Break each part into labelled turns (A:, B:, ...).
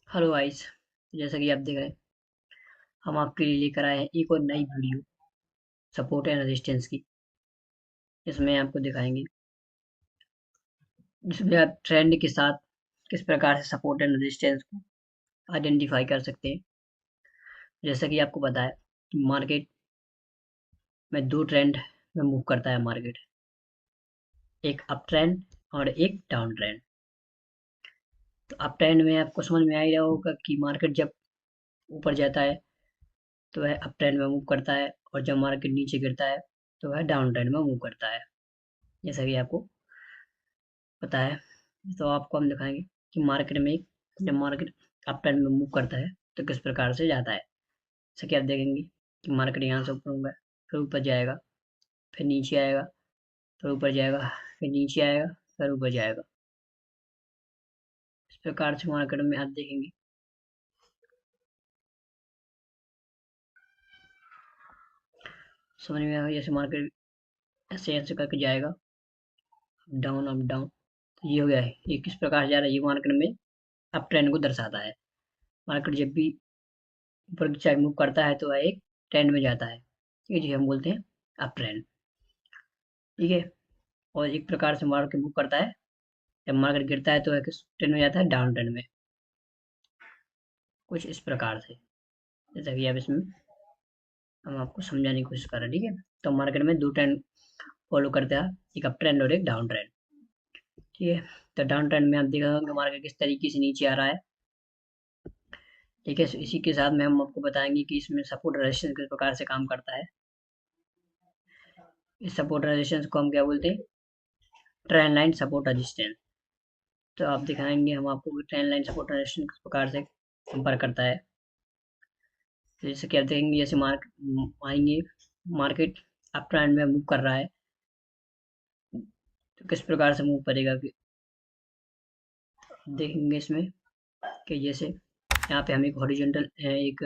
A: Hello guys. जैसा कि आप देख रहे हैं, हम आपके लिए लेकर आए हैं एक और नई वीडियो सपोर्ट एंड रेजिस्टेंस की। इसमें आपको दिखाएंगे जिसमें आप ट्रेंड के साथ किस प्रकार से सपोर्ट एंड रेजिस्टेंस को आइडेंटिफाई कर सकते हैं। जैसा कि आपको पता है कि मार्केट में दो ट्रेंड में मूव करता है मार्केट, एक अप ट्रेंड और एक डाउन ट्रेंड। तो अप ट्रेंड में आपको समझ में आ ही रहा होगा कि मार्केट जब ऊपर जाता है तो वह अप ट्रेंड में मूव करता है, और जब मार्केट नीचे गिरता है तो वह डाउन ट्रेंड में मूव करता है। जैसा कि आपको पता है, तो आपको हम दिखाएंगे कि मार्केट में जब मार्केट अप ट्रेंड में मूव करता है तो किस प्रकार से जाता है। जैसे कि आप देखेंगे कि मार्केट यहाँ से ऊपर होगा, फिर ऊपर जाएगा, फिर नीचे आएगा, फिर ऊपर जाएगा, फिर नीचे आएगा, फिर ऊपर जाएगा। इस प्रकार से मार्केट में आप देखेंगे समझ में आएगा। जैसे मार्केट ऐसे ऐसे करके जाएगा, अप डाउन, तो ये हो गया है। ये किस प्रकार से जा रहा है, ये मार्केट में अप ट्रेंड को दर्शाता है। मार्केट जब भी ऊपर की साइड मूव करता है तो वह एक ट्रेंड में जाता है, ठीक है जी, हम बोलते हैं अप ट्रेंड। ठीक है। और एक प्रकार से मार्केट मूव करता है, जब मार्केट गिरता है तो वह किस ट्रेंड में जाता है, डाउन ट्रेंड में। कुछ इस प्रकार से, जैसा कि अब इसमें हम आपको समझाने की कोशिश कर रहे हैं। ठीक है। तो मार्केट में दो ट्रेंड फॉलो करते हैं, एक अप ट्रेंड और एक डाउन ट्रेंड। ठीक है। तो डाउन ट्रेंड में आप देखा होगा कि मार्केट किस तरीके से नीचे आ रहा है। ठीक है। इसी के साथ में हम आपको बताएंगे कि इसमें सपोर्ट रेजिस्टेंस किस प्रकार से काम करता है। इस सपोर्ट रेजिस्टेंस को हम क्या बोलते हैं, ट्रेंड लाइन सपोर्ट रेजिस्टेंस। तो आप दिखाएंगे हम आपको ट्रेंड लाइन सपोर्ट रेजिस्टेंस किस प्रकार से संपर्क करता है। तो जैसे क्या देखेंगे, जैसे आएंगे मार्केट अप ट्रेंड में मूव कर रहा है तो किस प्रकार से मूव करेगा कि देखेंगे इसमें कि जैसे यहाँ पे हम एक हॉरिजॉन्टल एक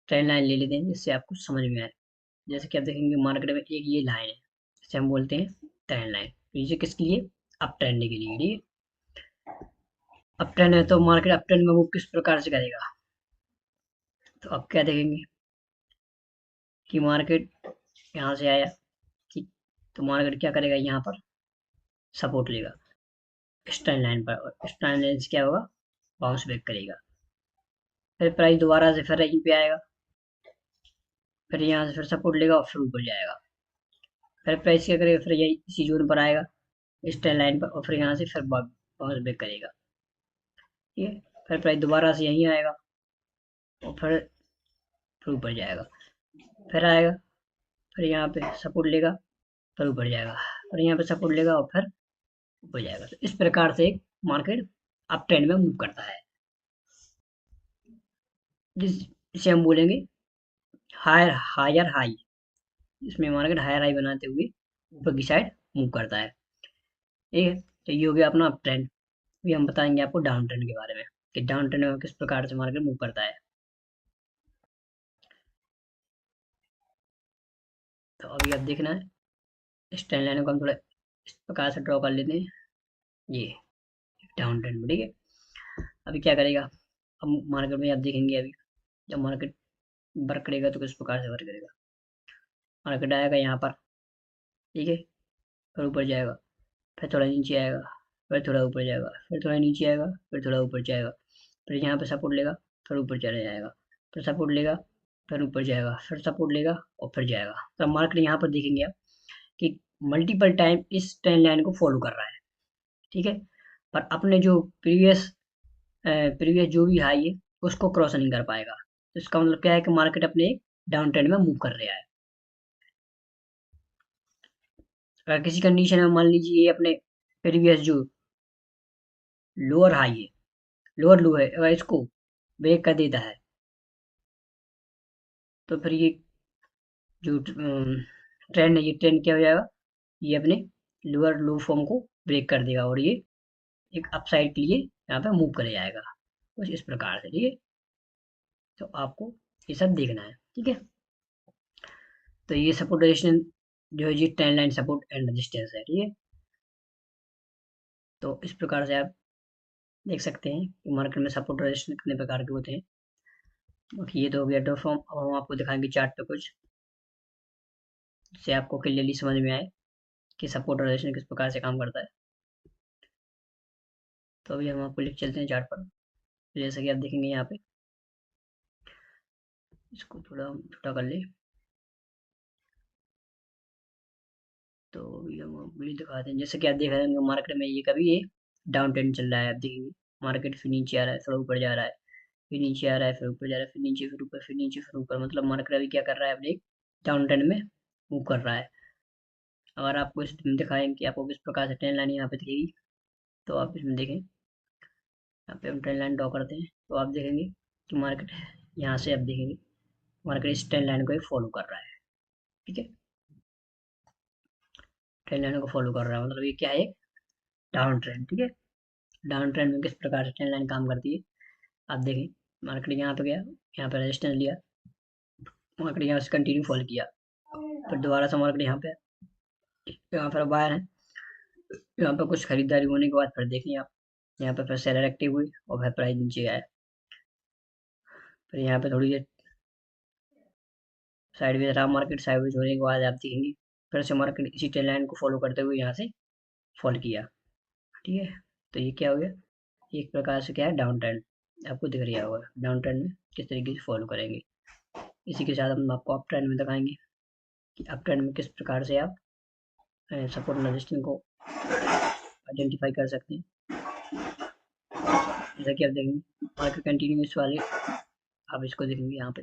A: ट्रेंड लाइन ले लेते हैं जिससे आपको समझ में आए। जैसे कि आप देखेंगे मार्केट में एक ये लाइन है, जिसे हम बोलते हैं ट्रेंड लाइन। तो ये किसके लिए, अप ट्रेंड के लिए। ठीक है। अप ट्रेंड है तो मार्केट अप ट्रेंड में मूव किस प्रकार से करेगा। तो अब क्या देखेंगे कि मार्केट यहाँ से आया, ठीक, तो मार्केट क्या करेगा, यहाँ पर सपोर्ट लेगा इस ट्रेंड लाइन पर, और इस ट्रेंड लाइन से क्या होगा, बाउंस बैक करेगा। फिर प्राइस दोबारा से फिर यहीं पे आएगा, फिर यहाँ से फिर सपोर्ट लेगा और फिर ऊपर जाएगा। फिर प्राइस क्या करेगा, फिर यही इसी जोन पर आएगा इस ट्रेंड लाइन पर, और फिर यहाँ से फिर बाउंस बैक करेगा। ठीक है। फिर प्राइस दोबारा से यहीं आएगा और फिर ऊपर जाएगा, फिर आएगा, फिर यहाँ पे सपोर्ट लेगा, फिर ऊपर जाएगा, फिर यहाँ पे सपोर्ट लेगा और फिर ऊपर जाएगा। तो इस प्रकार से एक मार्केट अप ट्रेंड में मूव करता है, जिसे हम बोलेंगे हायर हायर हाई। इसमें मार्केट हायर हाई बनाते हुए ऊपर की साइड मूव करता है। ठीक है। तो ये हो गया अपना अप ट्रेंड। अभी हम बताएंगे आपको डाउन ट्रेंड के बारे में कि डाउन ट्रेंड में किस प्रकार से मार्केट मूव करता है। तो अभी आप देखना है, इस ट्रेंड लाइन को हम थोड़ा इस प्रकार से ड्रॉ कर लेते हैं, ये डाउन ट्रेंड में। ठीक है। अभी क्या करेगा, हम मार्केट में आप देखेंगे अभी जब मार्केट वर्क करेगा तो किस प्रकार से वर्क करेगा। मार्केट आएगा यहाँ पर, ठीक है, फिर ऊपर जाएगा, फिर थोड़ा नीचे आएगा, फिर थोड़ा ऊपर जाएगा, फिर थोड़ा नीचे आएगा, फिर थोड़ा ऊपर जाएगा, फिर यहाँ पे सपोर्ट लेगा, फिर ऊपर चला जाएगा, फिर सपोर्ट लेगा, फिर ऊपर जाएगा, फिर सपोर्ट लेगा और फिर जाएगा। तो मार्केट यहाँ पर देखेंगे आप कि मल्टीपल टाइम इस ट्रेंड लाइन को फॉलो कर रहा है। ठीक है। पर अपने जो प्रीवियस प्रीवियस जो भी हाई है उसको क्रॉस नहीं कर पाएगा। तो इसका मतलब क्या है कि मार्केट अपने डाउन ट्रेंड में मूव कर रहा है। अगर किसी कंडीशन में मान लीजिए ये अपने प्रीवियस जो लोअर हाई है, लोअर लो है, अगर इसको ब्रेक कर देता है तो फिर ये जो ट्रेंड है, ये ट्रेंड क्या हो जाएगा, ये अपने लोअर लो फॉर्म को ब्रेक कर देगा और ये एक अपसाइड के लिए यहाँ पे मूव कर जाएगा कुछ इस प्रकार से। ठीक है। तो आपको ये सब देखना है। ठीक है। तो ये सपोर्ट रेजिस्टेंस जो है ये trend line support and resistance है। ठीक है। तो इस प्रकार से आप देख सकते हैं कि मार्केट में सपोर्ट रेजिस्टेंस कितने प्रकार के होते हैं। बाकी ये तो हो गया डो फॉर्म। अब हम आपको दिखाएंगे चार्ट पे कुछ, जिससे आपको क्लियरली समझ में आए कि सपोर्ट और रेजिस्टेंस किस प्रकार से काम करता है। तो अभी हम आपको लिख चलते हैं चार्ट पर। तो जैसा कि आप देखेंगे यहाँ पे, इसको थोड़ा हम छोटा कर ले, तो अभी हम वीडियो दिखाते हैं। जैसे कि आप देख रहे हैं मार्केट में ये कभी ये डाउन ट्रेंड चल रहा है। आप देखेंगे मार्केट फिर नीचे आ रहा है, थोड़ा ऊपर जा रहा है, फिर नीचे आ रहा है, फिर ऊपर जा रहा है, फिर नीचे, फिर ऊपर, फिर नीचे, फिर ऊपर। मतलब मार्केट अभी क्या कर रहा है, अपने एक डाउन ट्रेंड में मूव कर रहा है। अगर आपको इसमें दिखाएं कि आपको किस प्रकार से ट्रेंड लाइन यहाँ पे दिखेगी, तो आप इसमें देखें, यहाँ पे हम ट्रेंड लाइन ड्रॉ करते हैं, तो आप देखेंगे कि मार्केट यहाँ से आप देखेंगे मार्केट इस ट्रेंड लाइन को ही फॉलो कर रहा है। ठीक है, ट्रेंड लाइन को फॉलो कर रहा है, मतलब ये क्या है, एक डाउन ट्रेंड। ठीक है, डाउन ट्रेंड में किस प्रकार से ट्रेंड लाइन काम करती है, आप देखें। मार्केट यहाँ पे गया, यहाँ पे रेजिस्टेंस लिया, मार्केट यहाँ से कंटिन्यू फॉल किया, फिर दोबारा से मार्केट यहाँ पर बायर है, यहाँ पर कुछ खरीदारी होने के बाद फिर देखें आप, यहाँ पे फिर सेलर एक्टिव हुई और फिर प्राइस नीचे आया। फिर यहाँ पे थोड़ी देर साइडवेज रहा मार्केट, साइडवेज होने के बाद आप देखेंगे फिर से मार्केट इसी ट्रेंड लाइन को फॉलो करते हुए यहाँ से फॉल किया। ठीक है, तो ये क्या हो गया, एक प्रकार से क्या है, डाउन ट्रेंड। आपको दिख रहा होगा डाउन ट्रेंड में किस तरीके से फॉलो करेंगे। इसी के साथ हम आपको अप ट्रेंड में दिखाएंगे कि अप ट्रेंड में किस प्रकार से आप सपोर्ट रेजिस्टेंस को आइडेंटिफाई कर सकते हैं। जैसा कि आप देखेंगे मार्केट कंटिन्यूस वाले, आप इसको देखेंगे यहाँ पे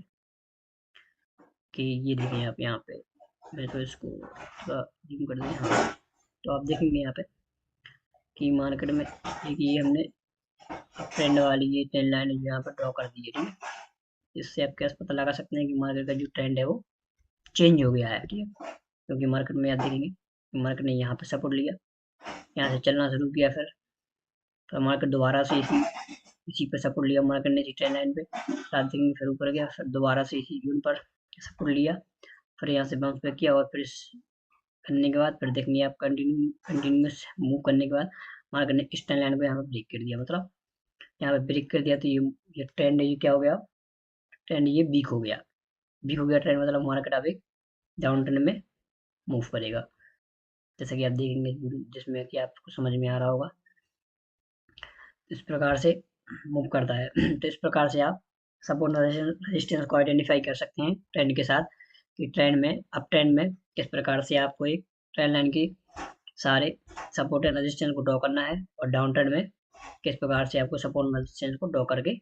A: कि ये देखें आप यहाँ पे, मैं तो इसको थोड़ा जूम कर दें। हाँ, तो आप देखेंगे यहाँ पे कि मार्केट में एक ये हमने अप ट्रेंड वाली ये ट्रेंड लाइन यहाँ पर ड्रॉ कर दी है। ठीक है, इससे आप कैसे पता लगा सकते हैं कि मार्केट का जो ट्रेंड है वो चेंज हो गया है। ठीक है, क्योंकि मार्केट में आप देखेंगे मार्केट ने यहाँ पे सपोर्ट लिया, यहाँ से चलना शुरू किया, फिर मार्केट दोबारा से इसी पे सपोर्ट लिया मार्केट ने, इसी ट्रेंड लाइन पे, साथ देखेंगे फिर ऊपर गया, फिर दोबारा से इसी जून पर सपोर्ट लिया, फिर यहाँ से बाउंस बैक किया, और फिर इस करने के बाद फिर देखेंगे आप कंटिन्यूस मूव करने के बाद मार्केट ने इस ट्रेंड लाइन को यहाँ पे ब्रेक कर दिया। मतलब यहाँ पे ब्रेक कर दिया तो ये ट्रेंड है, ये क्या हो गया, ट्रेंड ये वीक हो गया। वीक हो गया ट्रेंड, मतलब मार्केट अब एक डाउन ट्रेंड में मूव करेगा। जैसा कि आप देखेंगे जिसमें कि आपको समझ में आ रहा होगा, इस प्रकार से मूव करता है। तो इस प्रकार से आप सपोर्ट रेजिस्टेंस को आइडेंटिफाई कर सकते हैं ट्रेंड के साथ, कि ट्रेंड में अप ट्रेंड में किस प्रकार से आपको एक ट्रेंड लाइन की सारे सपोर्ट एंड रेजिस्टेंस को ड्रॉ करना है, और डाउन ट्रेंड में किस प्रकार से आपको सपोर्ट रेजिस्टेंस को ड्रॉ करके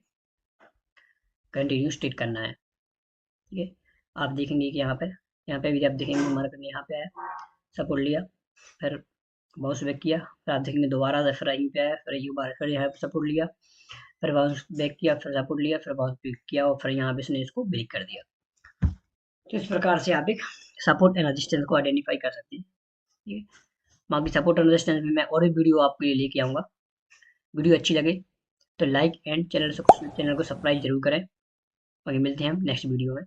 A: कंटिन्यू स्टिक करना है। ठीक है, आप देखेंगे कि यहाँ पे भी आप देखेंगे मार्केट ने यहाँ पे आया, सपोर्ट लिया, फिर बाउंस बैक किया, फिर आप देखेंगे दोबारा से फिर यहीं पे आया, फिर एक बार फिर यहाँ पे सपोर्ट लिया, फिर बाउंस बैक किया, फिर सपोर्ट लिया, फिर बाउंस बैक किया, और फिर यहाँ पे इसने इसको ब्रेक कर दिया। तो इस प्रकार से आप एक सपोर्ट एंड रेजिस्टेंस को आइडेंटिफाई कर सकते हैं। ठीक है, बाकी सपोर्ट एंड रेजिस्टेंस में मैं और भी वीडियो आपके लिए लेके आऊँगा। वीडियो अच्छी लगे तो लाइक एंड चैनल को सब्सक्राइब जरूर करें। बाकी मिलते हैं हम नेक्स्ट वीडियो में।